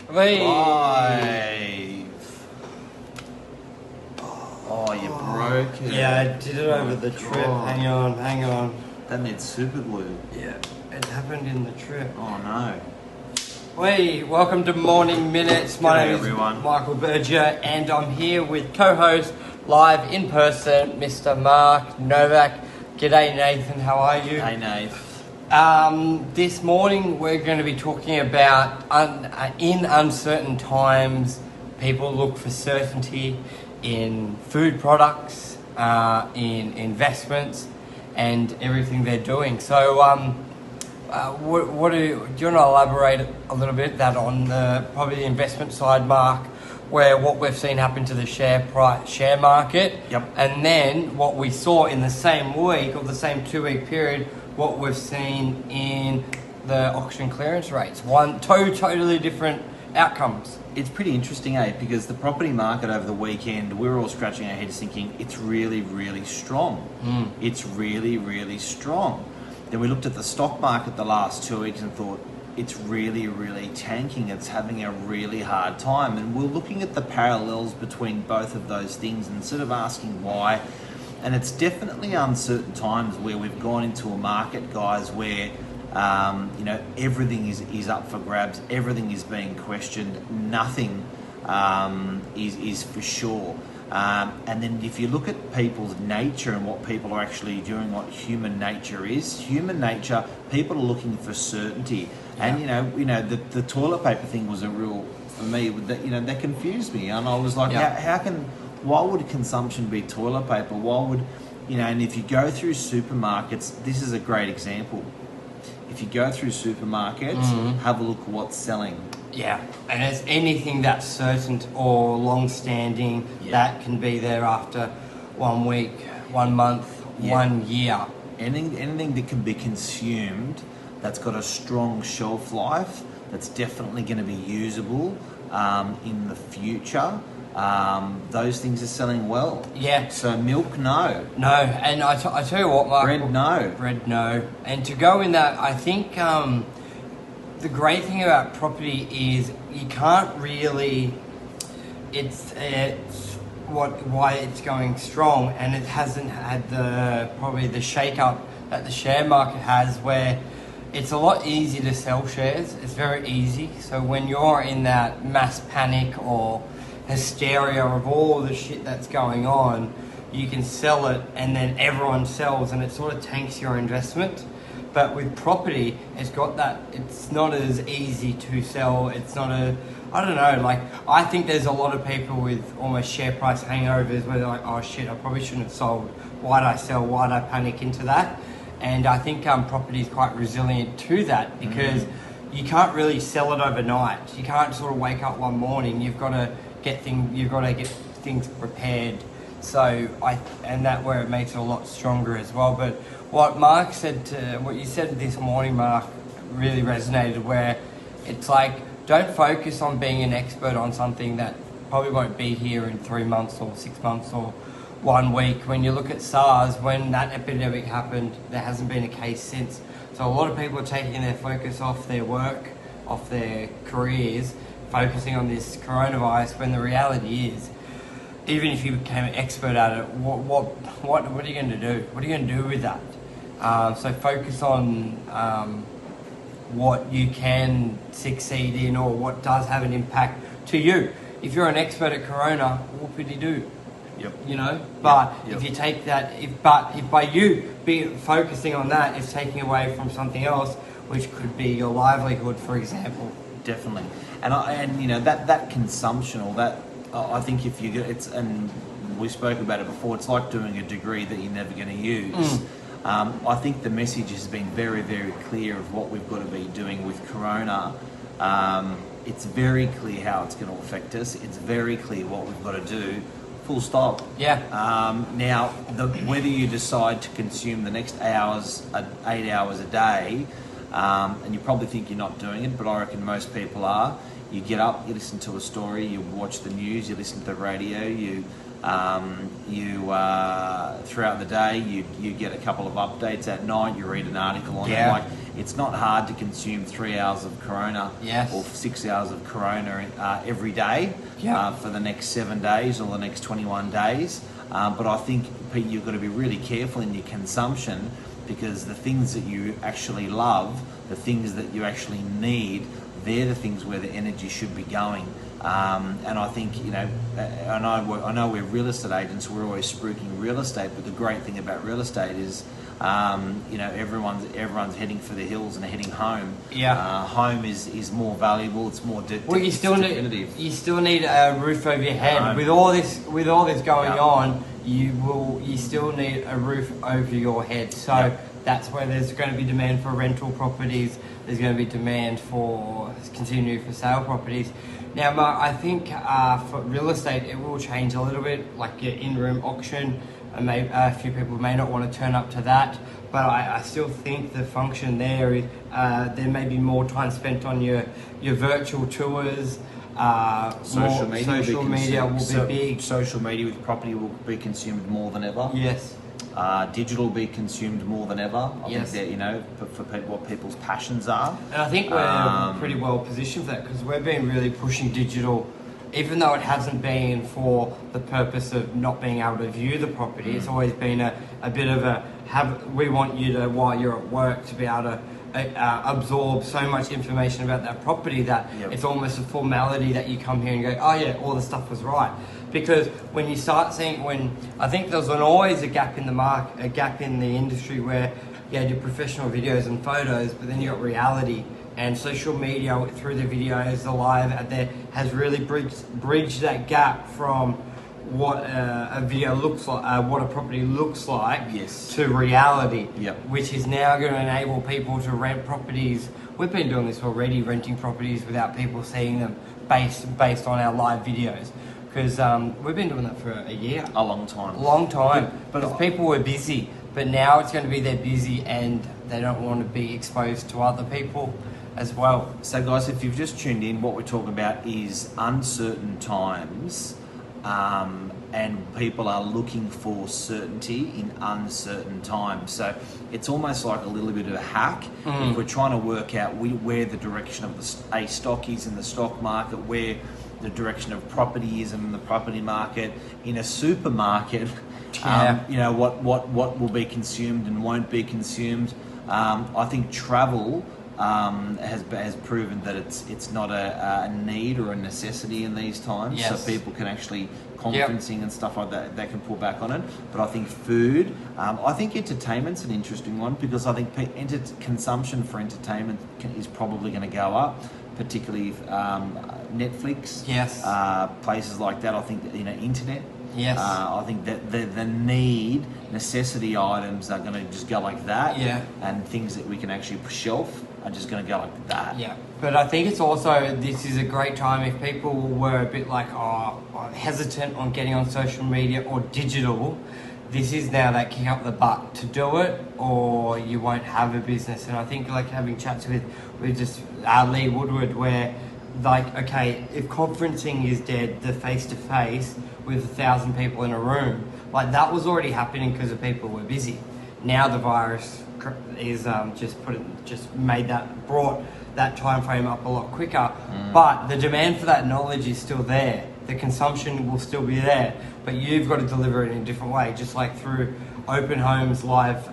Live. Oh, you broke it. Yeah, I did it over the trip. God. Hang on. That needs super glue. Yeah, it happened in the trip. Oh no. Welcome to Morning Minutes. My G'day, name everyone. is Michael Berger, and I'm here with co-host live in person, Mr. Mark Novak. G'day, Nathan. How are you? Hey, Nate. This morning we're going to be talking about in uncertain times, people look for certainty in food products, in investments, and everything they're doing. So, do you want to elaborate a little bit that on probably the investment side, Mark, where what we've seen happen to the share market, Yep. and then what we saw in the same week or the same 2-week period, what we've seen in the auction clearance rates. Two totally different outcomes. It's pretty interesting, because the property market over the weekend, we were all scratching our heads thinking it's really, really strong. It's really, really strong. Then we looked at the stock market the last 2 weeks and thought it's really, really tanking. It's having a really hard time. And we're looking at the parallels between both of those things and sort of asking why. And it's definitely uncertain times where we've gone into a market, guys, where everything is up for grabs. Everything is being questioned. Nothing is for sure. And then if you look at people's nature and what people are actually doing, what human nature is, people are looking for certainty. Yeah. And the toilet paper thing was a real, for me, that confused me. And I was like, why would consumption be toilet paper? Why would, and if you go through supermarkets, this is a great example. If you go through supermarkets, have a look at what's selling. Yeah, and it's anything that's certain or long-standing that can be there after 1 week, 1 month, 1 year. Anything that can be consumed, that's got a strong shelf life, that's definitely going to be usable in the future. Those things are selling well. Yeah. So milk, no. No, and I tell you what, Mark. Bread, no. Bread, no. And to go in that, I think the great thing about property is you can't really. It's why it's going strong, and it hasn't had probably the shake-up that the share market has, where it's a lot easier to sell shares. It's very easy. So when you're in that mass panic or hysteria of all the shit that's going on, you can sell it and then everyone sells and it sort of tanks your investment. But with property, it's got that, it's not as easy to sell. It's not I think there's a lot of people with almost share price hangovers where they're like, oh shit, I probably shouldn't have sold. Why'd I sell? Why'd I panic into that? And I think property is quite resilient to that, because you can't really sell it overnight. You can't sort of wake up one morning. You've got to get things prepared. So that where it makes it a lot stronger as well. But what you said this morning, Mark, really resonated, where it's like, don't focus on being an expert on something that probably won't be here in 3 months or 6 months or 1 week. When you look at SARS, when that epidemic happened, there hasn't been a case since. So a lot of people are taking their focus off their work, off their careers, focusing on this coronavirus, when the reality is, even if you became an expert at it, what are you going to do? What are you going to do with that? So focus on what you can succeed in, or what does have an impact to you. If you're an expert at corona, what would you do? Yep. But Yep. if you take that, if by you focusing on that is taking away from something else, which could be your livelihood, for example. Definitely. And that consumption, or that, I think if you get it's, and we spoke about it before, it's like doing a degree that you're never going to use. I think the message has been very, very clear of what we've got to be doing with corona. It's very clear how it's going to affect us. It's very clear what we've got to do. Full stop. Yeah. Now, whether you decide to consume the next 8 hours a day, and you probably think you're not doing it, but I reckon most people are. You get up, you listen to a story, you watch the news, you listen to the radio, you throughout the day, you get a couple of updates at night, you read an article on it. Like, it's not hard to consume 3 hours of Corona Yes. or 6 hours of Corona every day for the next 7 days or the next 21 days. But I think, Pete, you've got to be really careful in your consumption, because the things that you actually love, the things that you actually need, they're the things where the energy should be going. And I think, I know we're real estate agents, we're always spruiking real estate, but the great thing about real estate is, everyone's heading for the hills and heading home. Home is more valuable. It's more you still need a roof over your head. With all this going on, you still need a roof over your head. So that's where there's going to be demand for rental properties. There's going to be demand for continue for sale properties. Now, Mark, I think for real estate, it will change a little bit, like your in-room auction. A few people may not want to turn up to that, but I still think the function there is there may be more time spent on your virtual tours. Social media will be big. Social media with property will be consumed more than ever. Yes. Digital will be consumed more than ever. I think that, for what people's passions are. And I think we're pretty well positioned for that, because we've been really pushing digital, even though it hasn't been for the purpose of not being able to view the property. It's always been a bit of we want you to, while you're at work, to be able to absorb so much information about that property that it's almost a formality that you come here and go, oh yeah, all the stuff was right. Because when you start seeing, I think there's always a gap in the gap in the industry where you had your professional videos and photos, but then you got reality. And social media, through the videos, the live out there, has really bridged that gap from what a video looks like, what a property looks like, to reality. Which is now going to enable people to rent properties. We've been doing this already, renting properties without people seeing them, based on our live videos. Because we've been doing that for a year. A long time. But people were busy. But now it's going to be they're busy and they don't want to be exposed to other people as well. So guys, if you've just tuned in, what we're talking about is uncertain times, and people are looking for certainty in uncertain times. So it's almost like a little bit of a hack. If we're trying to work out where the direction of a stock is in the stock market, where the direction of property is in the property market, in a supermarket, what will be consumed and won't be consumed. I think travel has proven that it's not a need or a necessity in these times. So people can actually conferencing and stuff like that, they can pull back on it. But I think food, I think entertainment's an interesting one, because I think consumption for entertainment is probably going to go up, particularly Netflix, places like that. I think internet. I think that the necessity items are going to just go like that, and things that we can actually shelf are just going to go like that. But I think it's also, this is a great time if people were a bit like hesitant on getting on social media or digital. This is now that kick up the butt to do it, or you won't have a business. And I think, like, having chats with just Lee Woodward, where, like, okay, if conferencing is dead, the face-to-face with 1,000 people in a room, like, that was already happening because the people were busy. Now the virus is brought that time frame up a lot quicker. But the demand for that knowledge is still there. The consumption will still be there, but you've got to deliver it in a different way, just like through Open Homes live